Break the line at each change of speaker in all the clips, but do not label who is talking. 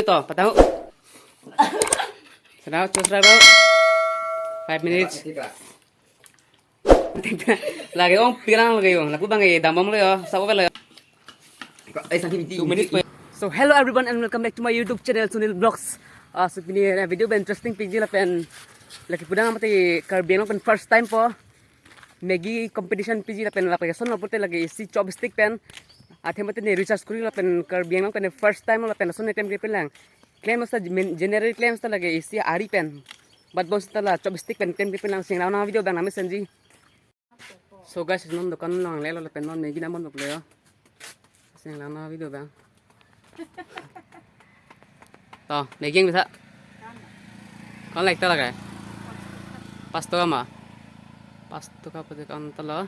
Ito, pataho. Sarap, sarap. 5 minutes. Lagi om, pirang lagi yo. Lagu bang damam lo yo. Sabo lo yo. 2 minutes po. So hello everyone and welcome back to my YouTube channel Sunil Vlogs. So ini video ba interesting page la pen. Lagi pudang mati Caribbean pen first time po. Maggie competition page la pen la pa son porte lagi si chopstick pen. Athe mati ne recharge kuri la pen Caribbean pen first time la pen son item ke pen lang. Claim sa general claims ta lagi si ari pen. But bos ta la chopstick pen ke pen lang sing na video bang nami senji. So guys, non dokan lang lelo la pen non Maggie namon bok lo. Sing lang na video bang. To, Maggie bisa. Kon like ta lagi. Pasto ama. Pasto ka pati kan tala.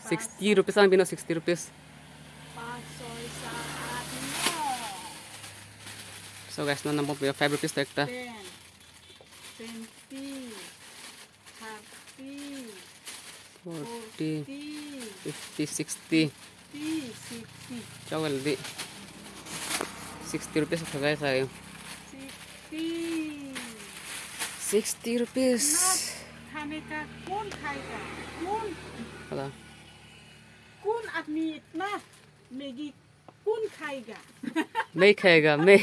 60 rupees ang bino 60 rupees. So guys, no nampo 5 rupees to ekta.
10, 20, 30,
40, 50, 60.
60,
Chawal di. 60 rupees sa guys ayo.
60.
60 rupees.
खाने का कौन खाएगा कौन
Hala.
कौन आदमी इतना मैगी कौन खाएगा
May kayega may.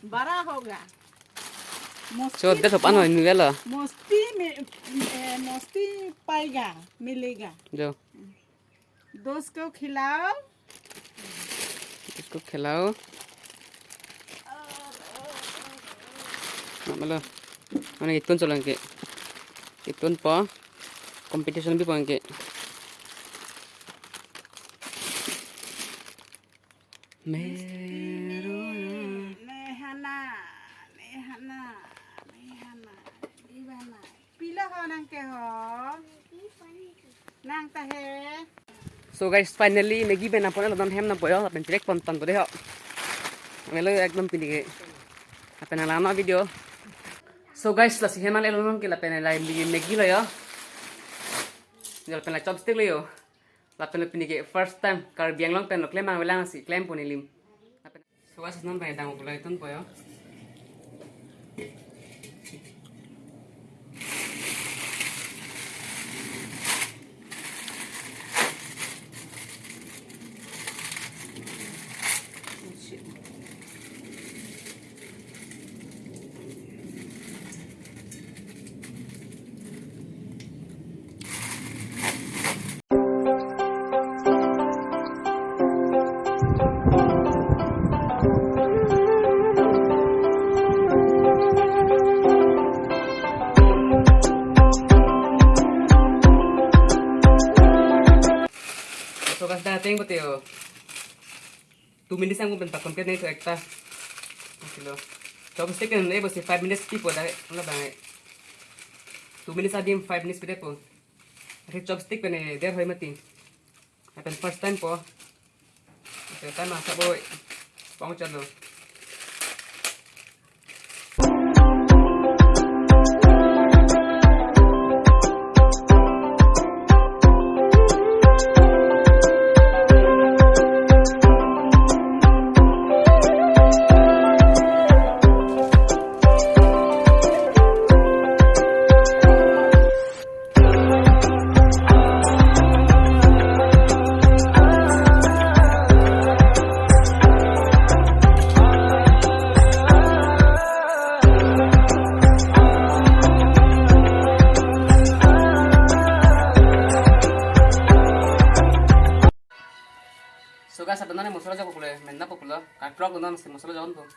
बड़ा होगा
So that's ano ni wala.
मस्ती में मस्ती पाएगा मिलेगा
Jo.
दोस्त को खिलाओ
Isko khilao. Namalo. Ano itun so lang ke. Itun pa. Competition bi pa ke. Meron.
नेहाना नेहाना नेहाना दीवाना पीला हो नंग के हो नंग ता है
So guys, finally Maggie ben napon alam hem na po yo, apen direct pontan ko deho. Melo ekdom pinige. Apen alam na video. So guys, la si heman elon ke la pen la Maggie lo yo. Jal pen la chopstick lo yo. La pen pinige first time Caribbean long pen lo claim ang wala si claim po nilim. So guys, non pa dang ko la iton po yo. So guys, dating ko tayo. 2 minutes ang kumpen pa complete na ito ekta. Kilo. Chopstick kan na bosi 5 minutes tipo dahil wala ba ngay. 2 minutes adim 5 minutes pide po. Kasi chopstick pa na der hoy mati. Apen first time po. Ito time sa boy. Pang chalo. So guys, apa nane musala jago kule, menna popular. Kaklok nana mesti musala jago tuh.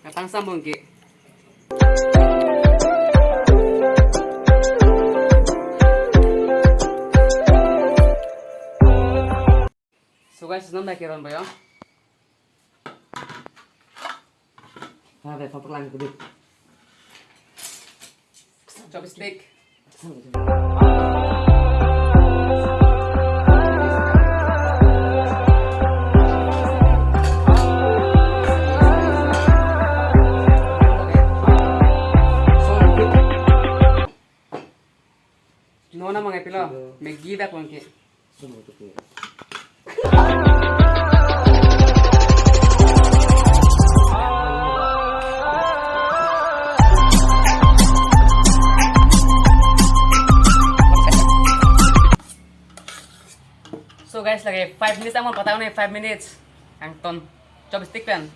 Katang sambung ki. So guys, non baik kiron bayo. Ada foto lagi tuh. Chopstick. Nona mga pilo, may gida ko ki. So guys, lagi 5 minutes ang patao na 5 minutes. Ang ton chopstick yan.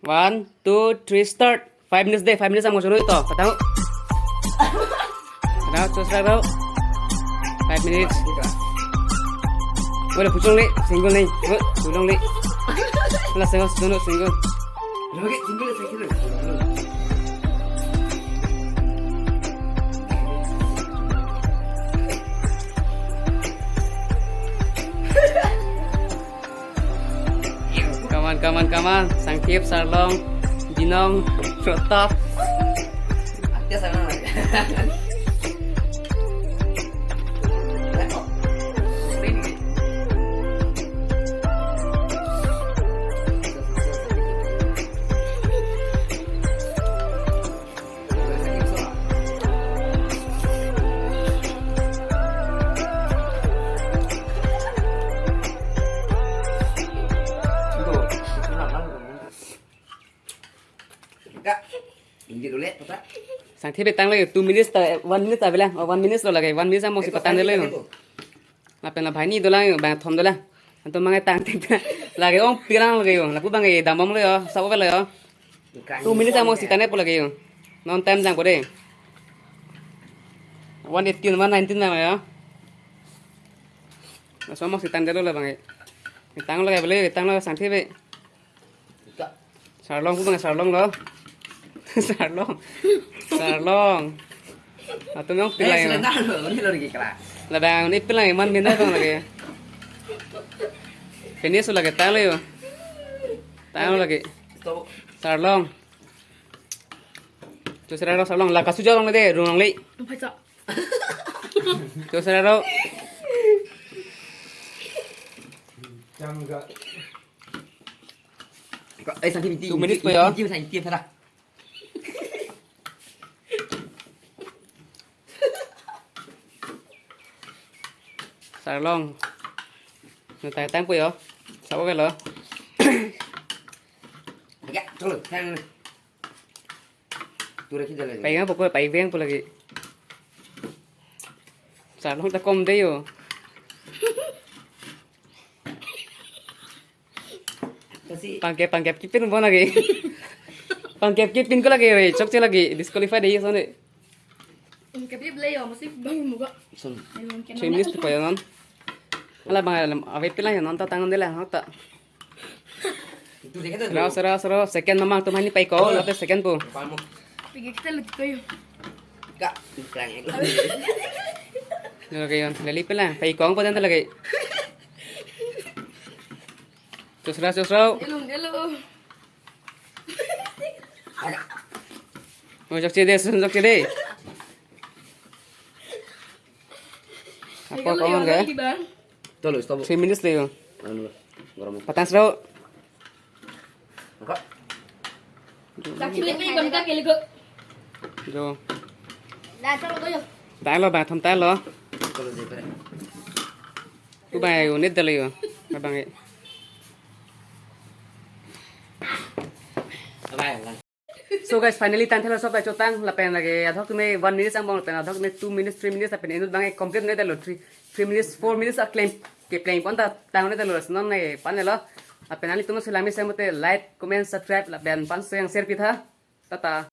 One, two, three, start. 5 minutes deh, 5 minutes ang suruh itu. Patao. Patao, terus patao. 5 minutes. Boleh pucung nih, single nih. Pucung nih. Lah single. Lagi single single. Kaman, Sangkip, Sarlong, Jinong, Protop. Atia sana. Sang thiết bị tăng lên 2 minutes 1 minute tại vậy 1 minute rồi là cái 1 minute sang một sự tăng lên rồi là phải là phải đi tôi là bạn thom tôi là tôi mang cái tăng tiếp là cái ông pirang là cái là cũng bằng cái đam bông rồi sao vậy rồi 2 minute sang một sự tăng lên là cái non time sang của đây 118 119 là mày đó là số một sự tăng lên là bằng cái tăng là cái vậy tăng là sang thiết bị sờ lông cũng bằng sờ lông đó Sarlong. Atau memang pilih lah bang, ini pilih man minta bang lagi. Finish lagi tahu lagi. Sarlong. Tuh Sarlong lah kasu jalan deh, rumah li. Tuh Sarlong. Sampai 2 minit po yo. Tiêm thật à? Sarlong. Người ta tăng quỷ hả? Sao có cái lỡ? Ya, tolong, sang. Pegang pokoknya pegang pula lagi. Sarlong tak kom deh yo. Pangkep kipin pun lagi. Pangkep kipin ko lagi, weh. Cok lagi. Disqualify deh soalnya.
Pangkep play masih bang muka.
3 minutes pa yun. Ala bang, away pila yun. Nanta tangan nila. Hata. Sero. Second naman. Tumahan ni Paiko. Lapis second po.
Pigil kita lagi kayo.
Kak, kurang ya.
Yung yun. Lali pila. Paiko ang po dyan talaga. Susraw.
Hello.
Jok cide. Apa kau enggak?
Tolong, stop.
3 minutes deh.
Anu, gua mau.
Patang sero.
Kak.
Jo.
Dah, chalo kayo.
Tái lo bà thầm tái lo.
Tolong deh, Pak.
Ku bài nít dali yo. Bang ấy.
Bye.
So guys, finally tan thela sob cho tang la pen lage adhok me 1 minute ang bang pen adhok me 2 minutes 3 minutes pen enut bang complete ne dalo 3 minutes 4 minutes a claim ke claim pon ta tang ne dalo non ne panelo a pen ali tuno silami se mote like comment subscribe la pen pan so yang share pitha tata